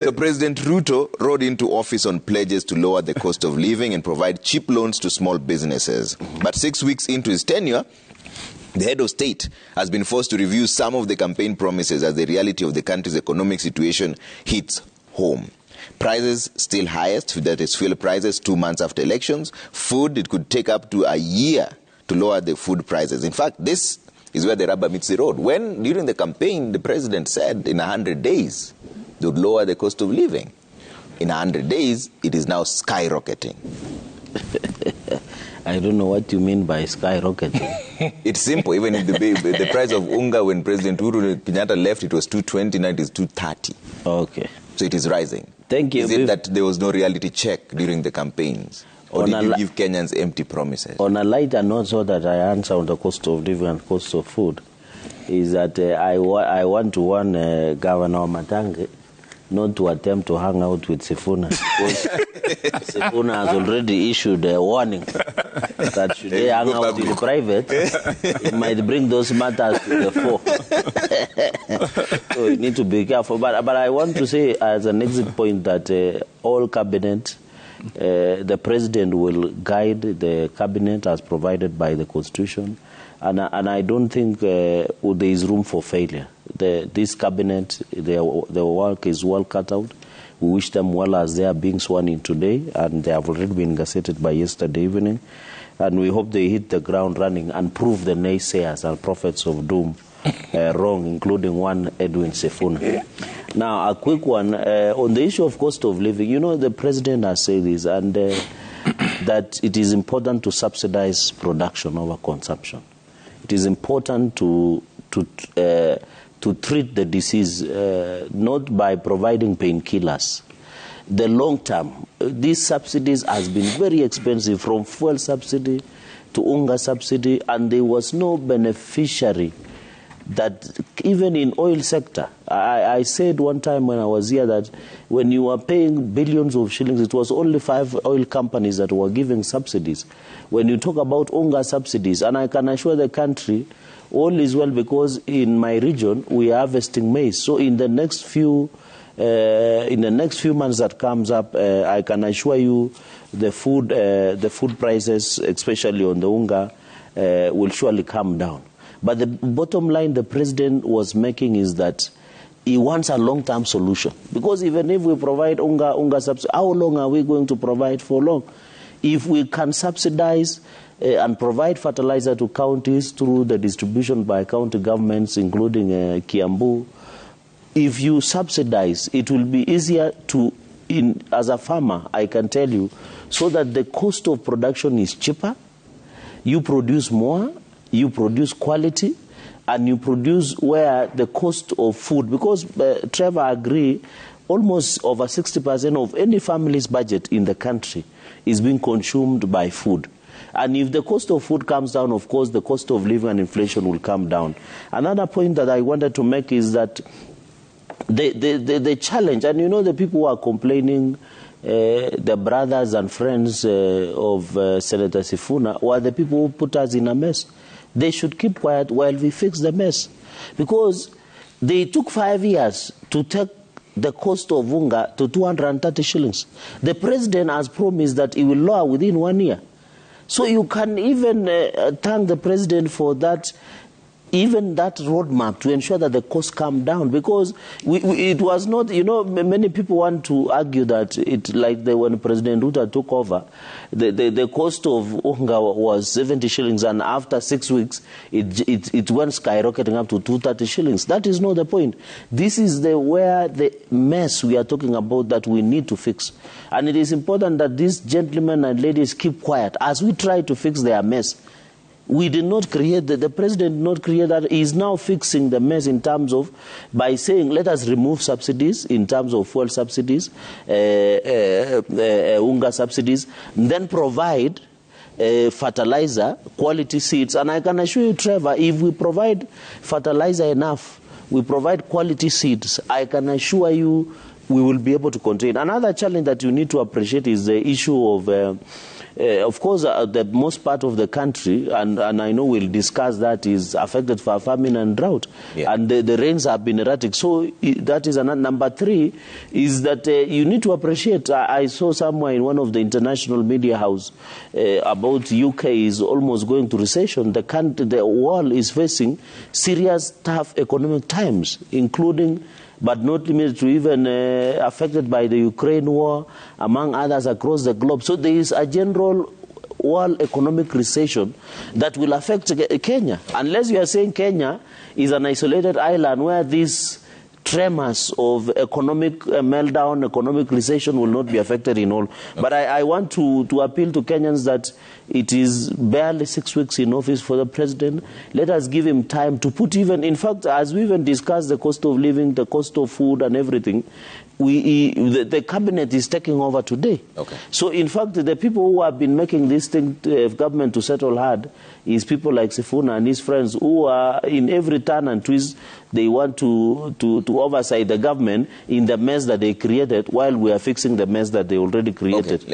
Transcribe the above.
So President Ruto rode into office on pledges to lower the cost of living and provide cheap loans to small businesses. But 6 weeks into his tenure, the head of state has been forced to review some of the campaign promises as the reality of the country's economic situation hits home. Prices still highest, that is fuel prices 2 months after elections. Food, it could take up to a year to lower the food prices. In fact, this is where the rubber meets the road. When, during the campaign, the president said in 100 days, they would lower the cost of living. In 100 days, it is now skyrocketing. I don't know what you mean by skyrocketing. It's simple. Even if the price of unga when President Uhuru Kenyatta left, it was 220, now it is 230. Okay. So it is rising. Thank you. Is it that there was no reality check during the campaigns? Or did you give Kenyans empty promises? On a lighter note, so that I answer on the cost of living and cost of food, is that I want to warn Governor Matange not to attempt to hang out with Sifuna. Because Sifuna has already issued a warning that should they hang out in private, it might bring those matters to the fore. So you need to be careful. But I want to say as an exit point that all cabinet, the president will guide the cabinet as provided by the Constitution. And I don't think there is room for failure. This cabinet, their work is well cut out. We wish them well as they are being sworn in today, and they have already been gazetted by yesterday evening. And we hope they hit the ground running and prove the naysayers and prophets of doom wrong, including one Edwin Sifuna. Now, a quick one. On the issue of cost of living, you know, the president has said this, and that it is important to subsidize production over consumption. It is important to treat the disease not by providing painkillers. The long term, these subsidies has been very expensive, from fuel subsidy to unga subsidy, and there was no beneficiary that even in oil sector. I said one time when I was here that when you were paying billions of shillings, it was only 5 oil companies that were giving subsidies. When you talk about unga subsidies, and I can assure the country, all is well, because in my region we are harvesting maize. So in the next few months that comes up, I can assure you the food prices, especially on the unga, will surely come down. But the bottom line the president was making is that he wants a long-term solution. Because even if we provide unga subsidy, how long are we going to provide for long? If we can subsidize and provide fertilizer to counties through the distribution by county governments, including Kiambu, if you subsidize, it will be easier to, as a farmer, I can tell you, so that the cost of production is cheaper, you produce more, you produce quality, and you produce where the cost of food, because Trevor agree, almost over 60% of any family's budget in the country is being consumed by food. And if the cost of food comes down, of course, the cost of living and inflation will come down. Another point that I wanted to make is that the challenge, and you know the people who are complaining, the brothers and friends of Senator Sifuna, were the people who put us in a mess. They should keep quiet while we fix the mess. Because they took 5 years to take the cost of unga to 230 shillings. The president has promised that he will lower within 1 year. So you can even thank the president for that, even that roadmap to ensure that the costs come down, because it was not, you know, many people want to argue that when President Ruto took over, the cost of unga was 70 shillings, and after 6 weeks, it went skyrocketing up to 230 shillings. That is not the point. This is where the mess we are talking about that we need to fix. And it is important that these gentlemen and ladies keep quiet as we try to fix their mess. We did not create the president did not create that. He is now fixing the mess in terms of, by saying, let us remove subsidies in terms of fuel subsidies, unga subsidies, then provide fertilizer, quality seeds. And I can assure you, Trevor, if we provide fertilizer enough, we provide quality seeds, I can assure you we will be able to contain. Another challenge that you need to appreciate is the issue of course, the most part of the country, and I know we'll discuss that, is affected by famine and drought. Yeah. And the rains have been erratic. So that is another. Number three is that you need to appreciate, I saw somewhere in one of the international media house about UK is almost going to recession. The world is facing serious, tough economic times, including but not limited to even affected by the Ukraine war, among others across the globe. So there is a general world economic recession that will affect Kenya. Unless you are saying Kenya is an isolated island where these tremors of economic meltdown, economic recession will not be affected in all. Okay. But I want to appeal to Kenyans that it is barely 6 weeks in office for the president. Let us give him time to put even, in fact, as we even discussed the cost of living, the cost of food and everything, the cabinet is taking over today. Okay. So, in fact, the people who have been making this thing, government to settle hard, is people like Sifuna and his friends who are in every turn and twist, they want to oversight the government in the mess that they created while we are fixing the mess that they already created. Okay.